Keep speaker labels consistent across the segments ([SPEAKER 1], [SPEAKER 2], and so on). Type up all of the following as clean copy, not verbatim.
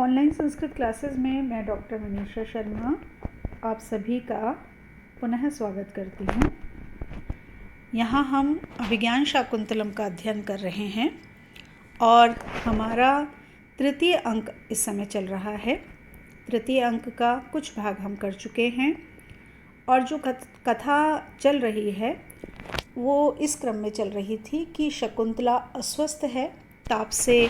[SPEAKER 1] Online Sanskrit classes में मैं doctor Manisha Sharma आप सभी का पुनः स्वागत करती हूँ। यहाँ हम अभिज्ञान शाकुंतलम का अध्ययन कर रहे हैं और हमारा तृतीय अंक इस समय चल रहा है। तृतीय अंक का कुछ भाग हम कर चुके हैं और जो कथा चल रही है वो इस क्रम में चल रही थी कि शकुंतला अस्वस्थ है, ताप से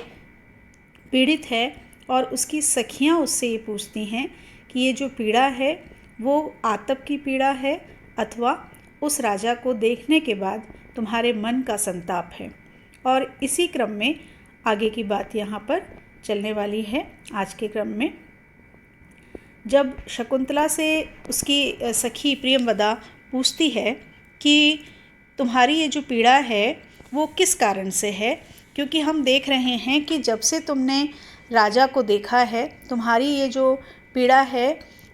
[SPEAKER 1] पीड़ित है और उसकी सखियाँ उससे ये पूछती हैं कि ये जो पीड़ा है वो आतप की पीड़ा है अथवा उस राजा को देखने के बाद तुम्हारे मन का संताप है। और इसी क्रम में आगे की बात यहाँ पर चलने वाली है। आज के क्रम में जब शकुंतला से उसकी सखी प्रियंवदा पूछती है कि तुम्हारी ये जो पीड़ा है वो किस कारण से है, क्योंकि हम देख रहे हैं कि जब से तुमने राजा को देखा है तुम्हारी ये जो पीड़ा है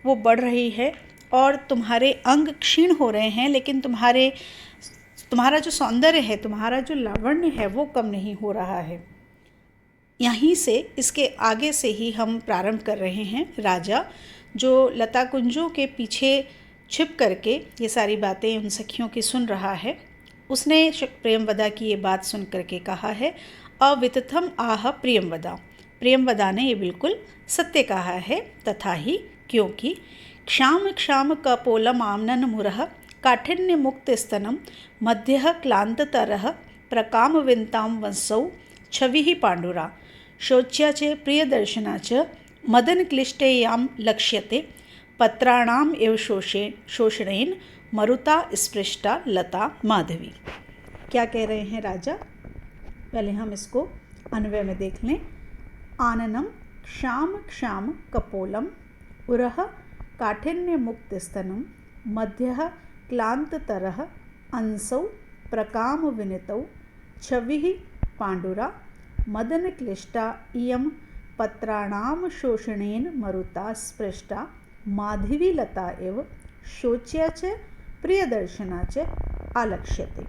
[SPEAKER 1] वो बढ़ रही है और तुम्हारे अंग क्षीण हो रहे हैं, लेकिन तुम्हारा जो सौंदर्य है, तुम्हारा जो लावण्य है वो कम नहीं हो रहा है। यहीं से इसके आगे से ही हम प्रारंभ कर रहे हैं। राजा जो लता कुंजों के पीछे छिप करके ये सारी बातें उन सखियों की सुन रहा है, उसने प्रियंवदा की ये बात सुन करके कहा है, अवितथम आह प्रियंवदा। प्रियंवदा ने ये बिल्कुल सत्य कहा है। तथा ही क्योंकि क्षाम क्षाम कपोलम आमनन मुरह काठिन्य मुक्त स्तनम मध्य क्लांततरः प्रकाम विंताम वंसौ छवि पांडुरा शोच्या च प्रियदर्शना च मदन क्लिष्टेयाम लक्ष्यते पत्राणाम एव शोषणेन मरुता स्पृष्टा लता माधवी। क्या कह रहे हैं राजा? पहले हम इसको अन्वय में देख लें। आननम क्षाम क्षाम कपोलम उरह काठिन्य मुक्त स्तनम मध्य क्लांततरः अंसौ प्रकाम विनितौ छविः पांडुरा मदन क्लिष्टा इयं पत्राणाम शोषणेन मरुता स्पृष्टा माधवी लता एव शोच्या च प्रियदर्शना च आलक्ष्यते।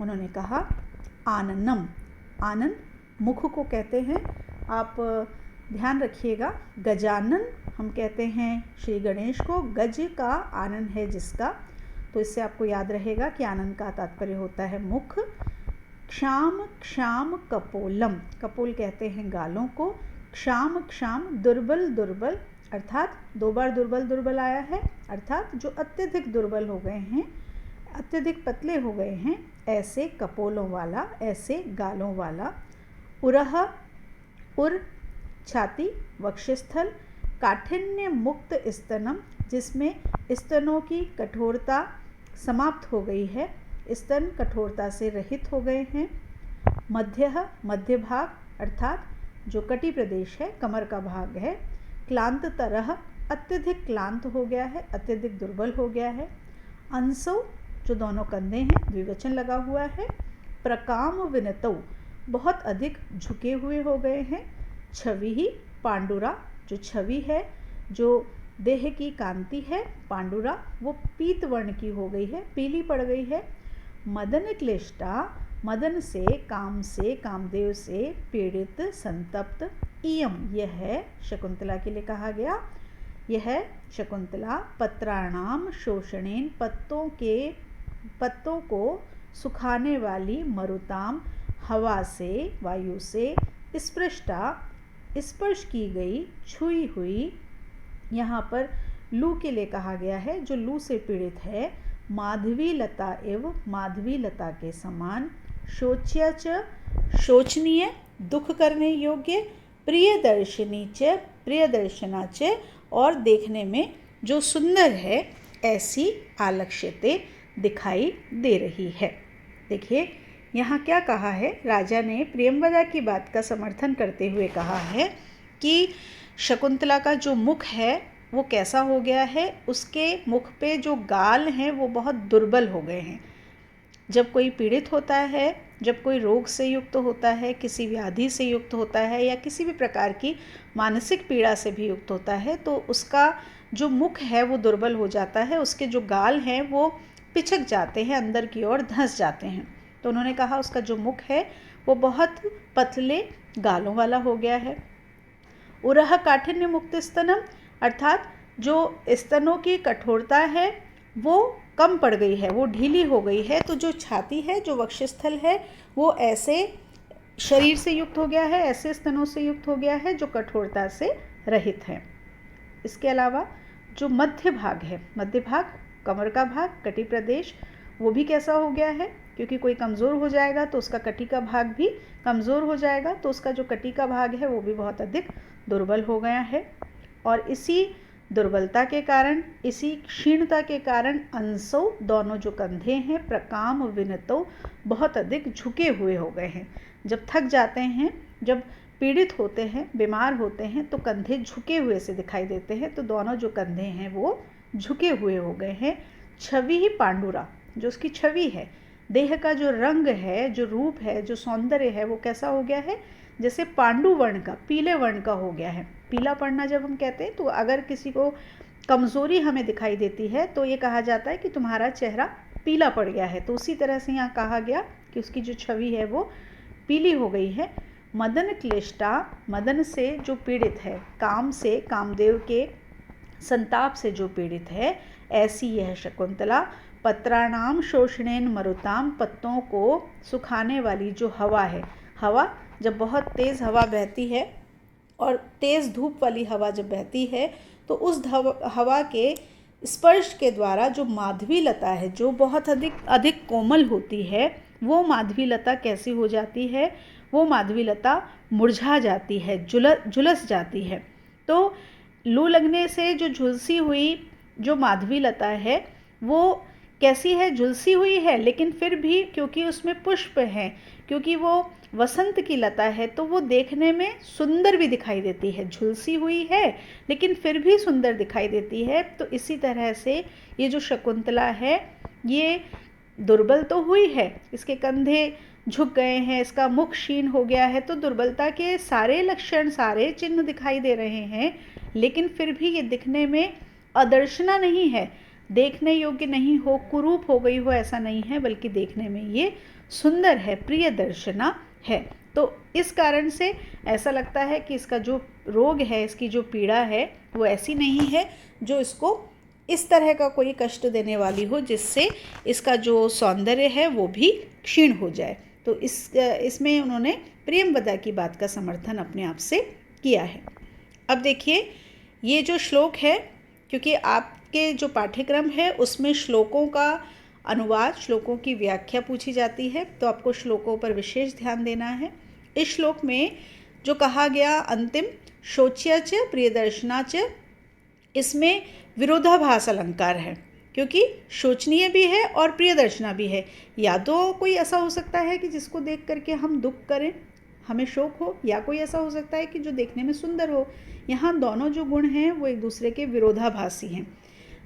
[SPEAKER 1] उन्होंने कहा आननम, आनन मुख को कहते हैं। आप ध्यान रखिएगा, गजानन हम कहते हैं श्री गणेश को, गज का आनन है जिसका, तो इससे आपको याद रहेगा कि आनन का तात्पर्य होता है मुख। क्षाम क्षाम कपोलम, कपोल कहते हैं गालों को। क्षाम क्षाम दुर्बल दुर्बल, अर्थात दो बार दुर्बल दुर्बल आया है, अर्थात जो अत्यधिक दुर्बल हो गए हैं, अत्यधिक पतले हो गए हैं, ऐसे कपोलों वाला, ऐसे गालों वाला। उरह, उर छाती वक्षस्थल, काठिन्य मुक्त स्तनम जिसमें स्तनों की कठोरता समाप्त हो गई है, स्तन कठोरता से रहित हो गए हैं। मध्य, मध्य भाग अर्थात जो कटी प्रदेश है, कमर का भाग है। क्लांत तरह, अत्यधिक क्लांत हो गया है, अत्यधिक दुर्बल हो गया है। अंसौ, जो दोनों कंधे हैं, द्विवचन लगा हुआ है। प्रकाम विनतौ, बहुत अधिक झुके हुए हो गए हैं। छवि ही पांडुरा, जो छवि है, जो देह की कांति है, पांडुरा वो पीत वर्ण की हो गई है, पीली पड़ गई है। मदन क्लिष्टा, मदन से, कामदेव से पीड़ित, संतप्त। इयम, यह है, शकुंतला के लिए कहा गया, यह शकुंतला पत्राणाम शोषणेन, पत्तों को सुखाने वाली, मरुताम हवा से, वायु से, स्पृष्टा स्पर्श की गई, छुई हुई, यहाँ पर लू के लिए कहा गया है, जो लू से पीड़ित है। माधवी लता एवं, माधवी लता के समान। शोच्या च, शोचनीय, दुख करने योग्य। प्रियदर्शिनी च, प्रियदर्शना च, और देखने में जो सुंदर है, ऐसी आलक्ष्यते, दिखाई दे रही है। देखिए यहाँ क्या कहा है, राजा ने प्रियंवदा की बात का समर्थन करते हुए कहा है कि शकुंतला का जो मुख है वो कैसा हो गया है, उसके मुख पे जो गाल हैं वो बहुत दुर्बल हो गए हैं। जब कोई पीड़ित होता है, जब कोई रोग से युक्त होता है, किसी व्याधि से युक्त होता है या किसी भी प्रकार की मानसिक पीड़ा से भी युक्त होता है, तो उसका जो मुख है वो दुर्बल हो जाता है, उसके जो गाल हैं वो पिचक जाते हैं, अंदर की ओर धंस जाते हैं। तो उन्होंने कहा उसका जो मुख है वो बहुत पतले गालों वाला हो गया है। उरह काठिन्य मुक्त स्तनम, अर्थात जो स्तनों की कठोरता है वो कम पड़ गई है, वो ढीली हो गई है। तो जो छाती है, जो वक्षस्थल है, वो ऐसे शरीर से युक्त हो गया है, ऐसे स्तनों से युक्त हो गया है जो कठोरता से रहित है। इसके अलावा जो मध्य भाग है, मध्य भाग, कमर का भाग, कटी प्रदेश, वो भी कैसा हो गया है, क्योंकि कोई कमज़ोर हो जाएगा तो उसका कटी का भाग भी कमज़ोर हो जाएगा, तो उसका जो कटी का भाग है वो भी बहुत अधिक दुर्बल हो गया है। और इसी दुर्बलता के कारण, इसी क्षीणता के कारण अंसो, दोनों जो कंधे हैं, प्रकाम विनतो, बहुत अधिक झुके हुए हो गए हैं। जब थक जाते हैं, जब पीड़ित होते हैं, बीमार होते हैं, तो कंधे झुके हुए से दिखाई देते हैं। तो दोनों जो कंधे हैं वो झुके हुए हो गए हैं। छवि ही पांडुरा, जो उसकी छवि है, देह का जो रंग है, जो रूप है, जो सौंदर्य है, वो कैसा हो गया है, जैसे पांडु वर्ण का, पीले वर्ण का हो गया है। पीला पड़ना जब हम कहते हैं तो अगर किसी को कमज़ोरी हमें दिखाई देती है तो ये कहा जाता है कि तुम्हारा चेहरा पीला पड़ गया है। तो उसी तरह से यहाँ कहा गया कि उसकी जो छवि है वो पीली हो गई है। मदन क्लिष्टा, मदन से जो पीड़ित है, काम से, कामदेव के संताप से जो पीड़ित है, ऐसी यह शकुंतला पत्राणाम शोषणेन मरुताम, पत्तों को सुखाने वाली जो हवा है, हवा जब बहुत तेज़ हवा बहती है और तेज़ धूप वाली हवा जब बहती है तो उस हवा के स्पर्श के द्वारा जो माधवी लता है, जो बहुत अधिक कोमल होती है, वो माधवी लता कैसी हो जाती है, वो माधवी लता मुरझा जाती है, झुलस जाती है। तो लू लगने से जो झुलसी हुई जो माधवी लता है वो कैसी है, झुलसी हुई है, लेकिन फिर भी क्योंकि उसमें पुष्प हैं, क्योंकि वो वसंत की लता है, तो वो देखने में सुंदर भी दिखाई देती है। झुलसी हुई है लेकिन फिर भी सुंदर दिखाई देती है। तो इसी तरह से ये जो शकुंतला है ये दुर्बल तो हुई है, इसके कंधे झुक गए हैं, इसका मुख क्षीण हो गया है, तो दुर्बलता के सारे लक्षण, सारे चिन्ह दिखाई दे रहे हैं, लेकिन फिर भी ये दिखने में अदर्शना नहीं है, देखने योग्य नहीं हो, कुरूप हो गई हो, ऐसा नहीं है, बल्कि देखने में ये सुंदर है, प्रिय दर्शना है। तो इस कारण से ऐसा लगता है कि इसका जो रोग है, इसकी जो पीड़ा है वो ऐसी नहीं है जो इसको इस तरह का कोई कष्ट देने वाली हो जिससे इसका जो सौंदर्य है वो भी क्षीण हो जाए। तो इसमें उन्होंने प्रियंवदा की बात का समर्थन अपने आप से किया है। अब देखिए ये जो श्लोक है, क्योंकि आपके जो पाठ्यक्रम है उसमें श्लोकों का अनुवाद, श्लोकों की व्याख्या पूछी जाती है, तो आपको श्लोकों पर विशेष ध्यान देना है। इस श्लोक में जो कहा गया अंतिम शोच्या च प्रियदर्शना च, इसमें विरोधाभास अलंकार है, क्योंकि शोचनीय भी है और प्रियदर्शना भी है। या तो कोई ऐसा हो सकता है कि जिसको देख करके हम दुख करें, हमें शोक हो, या कोई ऐसा हो सकता है कि जो देखने में सुंदर हो। यहाँ दोनों जो गुण हैं वो एक दूसरे के विरोधाभासी हैं,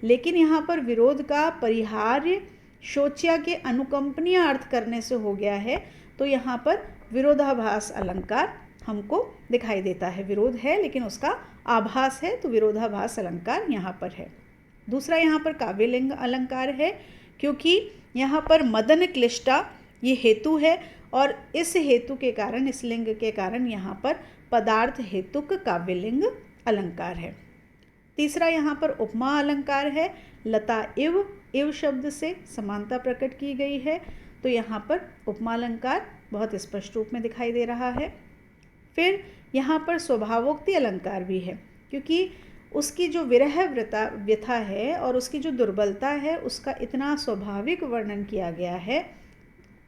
[SPEAKER 1] लेकिन यहाँ पर विरोध का परिहार्य शोच्या के अनुकंपनीय अर्थ करने से हो गया है, तो यहाँ पर विरोधाभास अलंकार हमको दिखाई देता है। विरोध है लेकिन उसका आभास है, तो विरोधाभास अलंकार यहाँ पर है। दूसरा यहाँ पर काव्यलिंग अलंकार है, क्योंकि यहाँ पर मदन क्लिष्टा ये हेतु है और इस हेतु के कारण, इस लिंग के कारण यहाँ पर पदार्थ हेतुक काव्यलिंग अलंकार है। तीसरा यहाँ पर उपमा अलंकार है, लता इव शब्द से समानता प्रकट की गई है, तो यहाँ पर उपमा अलंकार बहुत स्पष्ट रूप में दिखाई दे रहा है। फिर यहाँ पर स्वभावोक्ति अलंकार भी है, क्योंकि उसकी जो विरह व्यथा है और उसकी जो दुर्बलता है उसका इतना स्वाभाविक वर्णन किया गया है,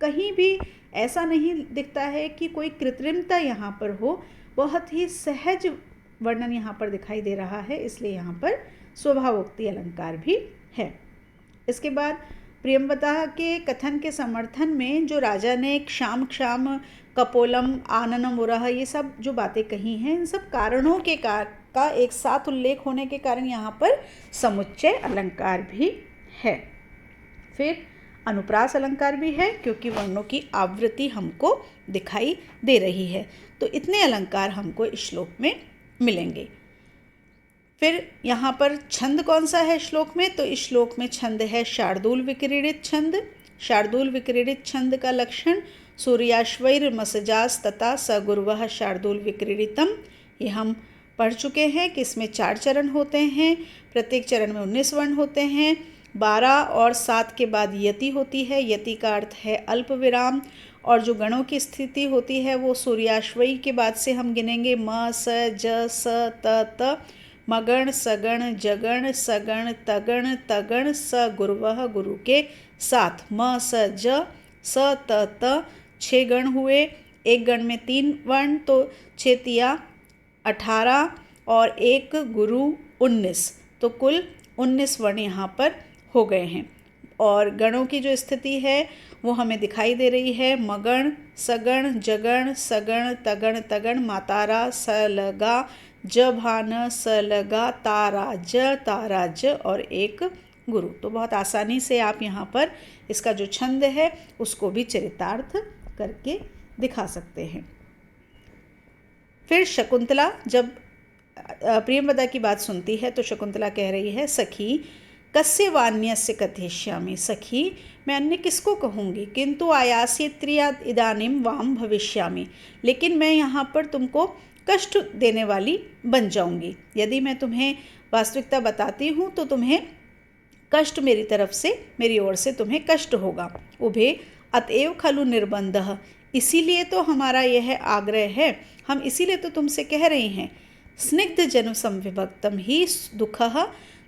[SPEAKER 1] कहीं भी ऐसा नहीं दिखता है कि कोई कृत्रिमता यहाँ पर हो, बहुत ही सहज वर्णन यहाँ पर दिखाई दे रहा है, इसलिए यहाँ पर स्वभावोक्ति अलंकार भी है। इसके बाद प्रियंवदा के कथन के समर्थन में जो राजा ने क्षाम क्षाम कपोलम आननम उरह ये सब जो बातें कही हैं, इन सब कारणों के का एक साथ उल्लेख होने के कारण यहाँ पर समुच्चय अलंकार भी है। फिर अनुप्रास अलंकार भी है, क्योंकि वर्णों की आवृत्ति हमको दिखाई दे रही है। तो इतने अलंकार हमको इस श्लोक में मिलेंगे। फिर यहाँ पर छंद कौन सा है श्लोक में, तो इस श्लोक में छंद है शार्दूल विक्रीडित छंद। शार्दूल विक्रीडित छंद का लक्षण सूर्याश्वैर्मसजास तथा सगुर्वः शार्दूल विक्रीडितम, ये हम पढ़ चुके हैं कि इसमें 4 चरण होते हैं, प्रत्येक चरण में 19 वर्ण होते हैं। 12 और 7 के बाद यति होती है, यति का अर्थ है अल्प विराम। और जो गणों की स्थिति होती है वो सूर्याश्वयी के बाद से हम गिनेंगे, म स ज स त मगण सगण जगण सगण तगण तगण स गुरुवः गुरु के साथ, म स ज स त 6 गण हुए। एक गण में 3 वर्ण, तो 6 तिया 18 और 1 गुरु 19, तो कुल 19 वर्ण यहाँ पर हो गए हैं। और गणों की जो स्थिति है वो हमें दिखाई दे रही है, मगण सगण जगण सगण तगण तगण मातारा सलगा जभान सलगा तारा ज और 1 गुरु। तो बहुत आसानी से आप यहाँ पर इसका जो छंद है उसको भी चरितार्थ करके दिखा सकते हैं। फिर शकुंतला जब प्रियंवदा की बात सुनती है तो शकुंतला कह रही है, सखी कस्य वान्यस्य कथयिष्यामि, सखी मैं अन्य किसको कहूँगी, किंतु आयास्यत्रिया इदानीं वाम भविष्यामि, लेकिन मैं यहाँ पर तुमको कष्ट देने वाली बन जाऊँगी। यदि मैं तुम्हें वास्तविकता बताती हूँ तो तुम्हें कष्ट मेरी तरफ से, मेरी ओर से तुम्हें कष्ट होगा। उभे अतएव खलु निर्बंधः, इसीलिए तो हमारा यह आग्रह है, हम इसीलिए तो तुमसे कह रहे हैं। स्निग्ध जन संविभक्तम ही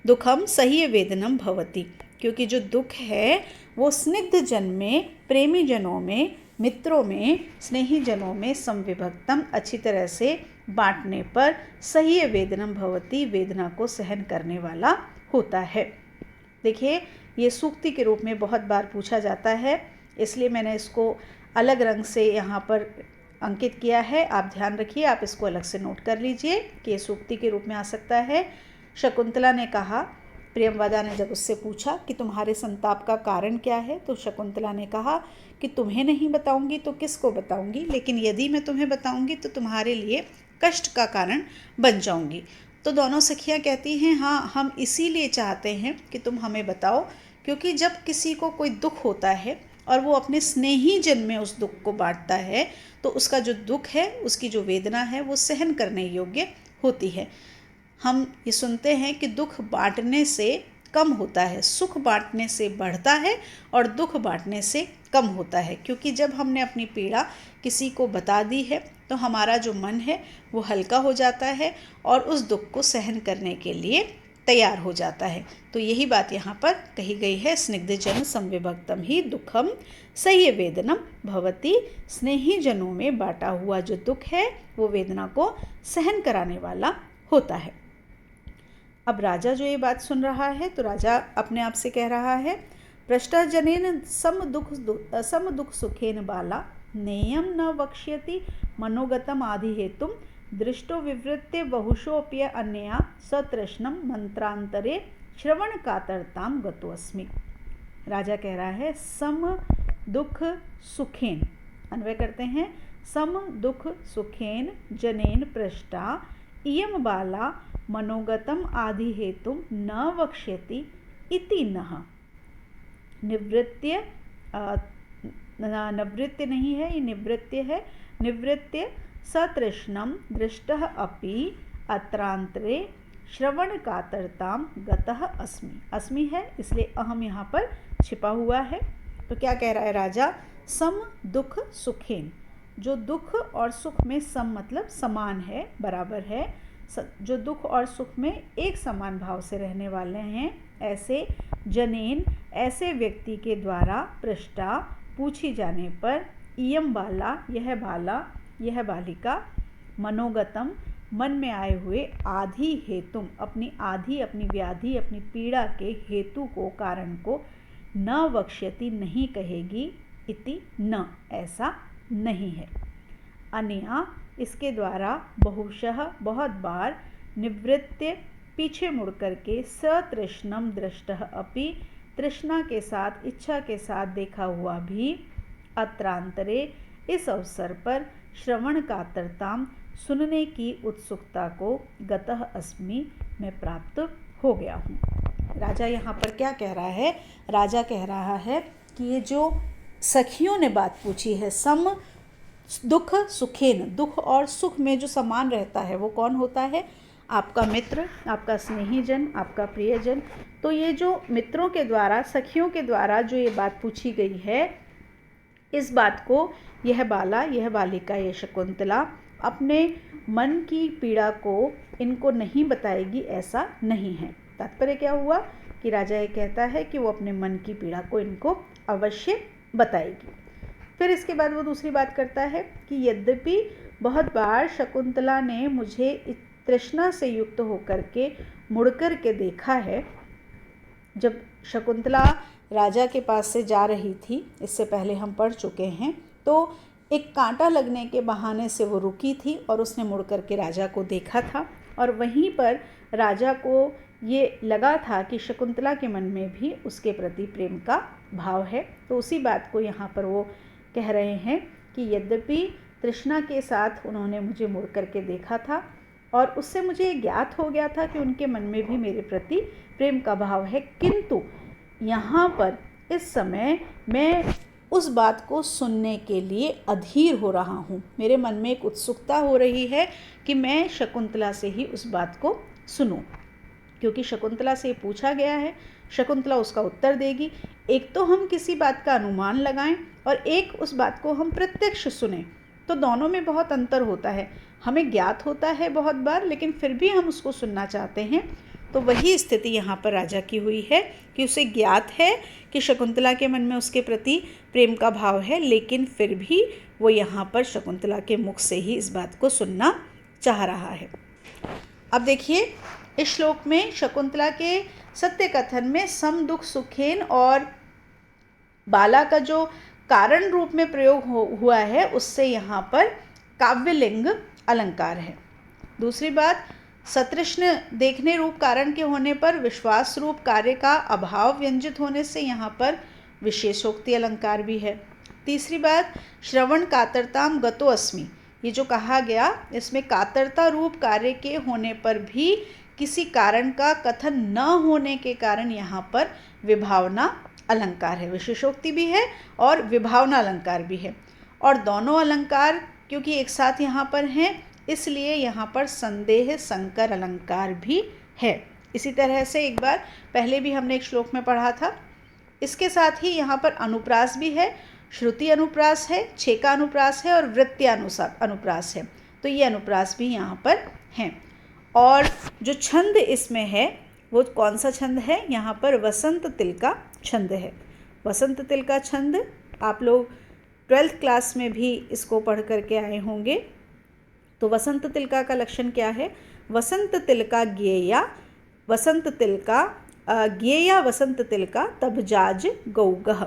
[SPEAKER 1] दुखम सह्य वेदनम भवति, क्योंकि जो दुख है वो स्निग्ध जन में, प्रेमी जनों में, मित्रों में, स्नेही जनों में संविभक्तम अच्छी तरह से बांटने पर सह्य वेदनम भवति, वेदना को सहन करने वाला होता है। देखिए ये सूक्ति के रूप में बहुत बार पूछा जाता है, इसलिए मैंने इसको अलग रंग से यहाँ पर अंकित किया है। आप ध्यान रखिए, आप इसको अलग से नोट कर लीजिए कि ये सूक्ति के रूप में आ सकता है। शकुंतला ने कहा, प्रियंवदा ने जब उससे पूछा कि तुम्हारे संताप का कारण क्या है, तो शकुंतला ने कहा कि तुम्हें नहीं बताऊंगी तो किसको बताऊंगी, लेकिन यदि मैं तुम्हें बताऊंगी तो तुम्हारे लिए कष्ट का कारण बन जाऊंगी। तो दोनों सखियां कहती हैं, हाँ हम इसीलिए चाहते हैं कि तुम हमें बताओ, क्योंकि जब किसी को कोई दुख होता है और वो अपने स्नेही जन में उस दुख को बांटता है तो उसका जो दुख है, उसकी जो वेदना है वो सहन करने योग्य होती है। हम ये सुनते हैं कि दुख बांटने से कम होता है, सुख बांटने से बढ़ता है और दुख बांटने से कम होता है, क्योंकि जब हमने अपनी पीड़ा किसी को बता दी है तो हमारा जो मन है वो हल्का हो जाता है और उस दुख को सहन करने के लिए तैयार हो जाता है। तो यही बात यहाँ पर कही गई है, स्निग्ध जन संविभक्तम ही दुखम सह्य वेदनम भवति, स्नेही जनों में बांटा हुआ जो दुख है वो वेदना को सहन कराने वाला होता है। अब राजा जो ये बात सुन रहा है तो राजा अपने आप से कह रहा है, पृष्ठः जनेन सम दुख सुखेन बाला नेयम न वक्ष्यति मनोगतम आदि हेतुम दृष्टो विवृत्य बहुशोप्य अन्यया सतृष्णम मंत्रांतरे श्रवण कातरताम गतोऽस्मि। राजा कह रहा है, सम दुख सुखेन, अन्वय करते हैं, सम दुख सुखेन जनेन पृष्ठा इयम बाला मनोगतम आदि हेतुम न वक्ष्यति इति नः। निवृत्य नवृत्य नहीं है, ये निवृत्य है। निवृत्य सतृष्णम दृष्टः अपि अत्रांतरे श्रवण कातरताम गतः अस्मि। अस्मि है इसलिए अहम यहाँ पर छिपा हुआ है। तो क्या कह रहा है राजा, सम दुख सुखेन, जो दुख और सुख में सम मतलब समान है, बराबर है, जो दुख और सुख में एक समान भाव से रहने वाले हैं, ऐसे जनेन, ऐसे व्यक्ति के द्वारा पृष्ठा पूछी जाने पर, इयम बाला, यह बाला, यह बालिका, मनोगतम मन में आए हुए, आधि हेतुम अपनी आधि, अपनी व्याधि, अपनी पीड़ा के हेतु को, कारण को, न वक्ष्यति नहीं कहेगी, इति न ऐसा नहीं है। अनया इसके द्वारा, बहुशः बहुत बार, निवृत्य पीछे मुड़ करके, सतृष्णम दृष्टः अपि तृष्णा के साथ, इच्छा के साथ देखा हुआ भी, अत्रांतरे इस अवसर पर, श्रवण कातरताम सुनने की उत्सुकता को, गतः अस्मि मैं प्राप्त हो गया हूँ। राजा यहाँ पर क्या कह रहा है, राजा कह रहा है कि ये जो सखियों ने बात पूछी है, सम दुख सुखेन, दुख और सुख में जो समान रहता है वो कौन होता है, आपका मित्र, आपका स्नेहीजन, आपका प्रियजन। तो ये जो मित्रों के द्वारा, सखियों के द्वारा जो ये बात पूछी गई है, इस बात को यह बाला, यह बालिका, यह शकुंतला अपने मन की पीड़ा को इनको नहीं बताएगी, ऐसा नहीं है। तात्पर्य क्या हुआ कि राजा ये कहता है कि वो अपने मन की पीड़ा को इनको अवश्य बताएगी। फिर इसके बाद वो दूसरी बात करता है कि यद्यपि बहुत बार शकुंतला ने मुझे तृष्णा से युक्त होकर के मुड़कर के देखा है। जब शकुंतला राजा के पास से जा रही थी, इससे पहले हम पढ़ चुके हैं, तो एक कांटा लगने के बहाने से वो रुकी थी और उसने मुड़ कर के राजा को देखा था, और वहीं पर राजा को ये लगा था कि शकुंतला के मन में भी उसके प्रति प्रेम का भाव है। तो उसी बात को यहाँ पर वो कह रहे हैं कि यद्यपि तृष्णा के साथ उन्होंने मुझे मुड़ कर के देखा था और उससे मुझे ज्ञात हो गया था कि उनके मन में भी मेरे प्रति प्रेम का भाव है, किंतु यहाँ पर इस समय मैं उस बात को सुनने के लिए अधीर हो रहा हूँ। मेरे मन में एक उत्सुकता हो रही है कि मैं शकुंतला से ही उस बात को सुनूं, क्योंकि शकुंतला से पूछा गया है, शकुंतला उसका उत्तर देगी। एक तो हम किसी बात का अनुमान लगाएं और एक उस बात को हम प्रत्यक्ष सुने, तो दोनों में बहुत अंतर होता है। हमें ज्ञात होता है बहुत बार, लेकिन फिर भी हम उसको सुनना चाहते हैं। तो वही स्थिति यहाँ पर राजा की हुई है कि उसे ज्ञात है कि शकुंतला के मन में उसके प्रति प्रेम का भाव है, लेकिन फिर भी वो यहाँ पर शकुंतला के मुख से ही इस बात को सुनना चाह रहा है। अब देखिए, इस श्लोक में शकुंतला के सत्य कथन में सम दुख सुखेन और बाला का जो कारण रूप में प्रयोग हुआ है, उससे यहाँ पर काव्यलिंग अलंकार है। दूसरी बात, सतृष्ण देखने रूप कारण के होने पर विश्वास रूप कार्य का अभाव व्यंजित होने से यहाँ पर विशेषोक्ति अलंकार भी है। तीसरी बात, श्रवण कातरताम गतो अस्मि, ये जो कहा गया, इसमें कातरता रूप कार्य के होने पर भी किसी कारण का कथन न होने के कारण यहाँ पर विभावना अलंकार है। विशेषोक्ति भी है और विभावना अलंकार भी है, और दोनों अलंकार क्योंकि एक साथ यहाँ पर हैं, इसलिए यहाँ पर संदेह संकर अलंकार भी है। इसी तरह से एक बार पहले भी हमने एक श्लोक में पढ़ा था। इसके साथ ही यहाँ पर अनुप्रास भी है, श्रुति अनुप्रास है, छेका अनुप्रास है और वृत्त्यानुसार अनुप्रास है। तो ये अनुप्रास भी यहाँ पर हैं। और जो छंद इसमें है वो कौन सा छंद है? यहाँ पर वसंत तिल का छंद है। वसंत तिल का छंद आप लोग 12th क्लास में भी इसको पढ़ करके आए होंगे। तो वसंत तिलका का लक्षण क्या है? वसंत तिलका ज्ञेया, वसंत तिलका ज्ञेया वसंत तिलका तब जाज गौगह।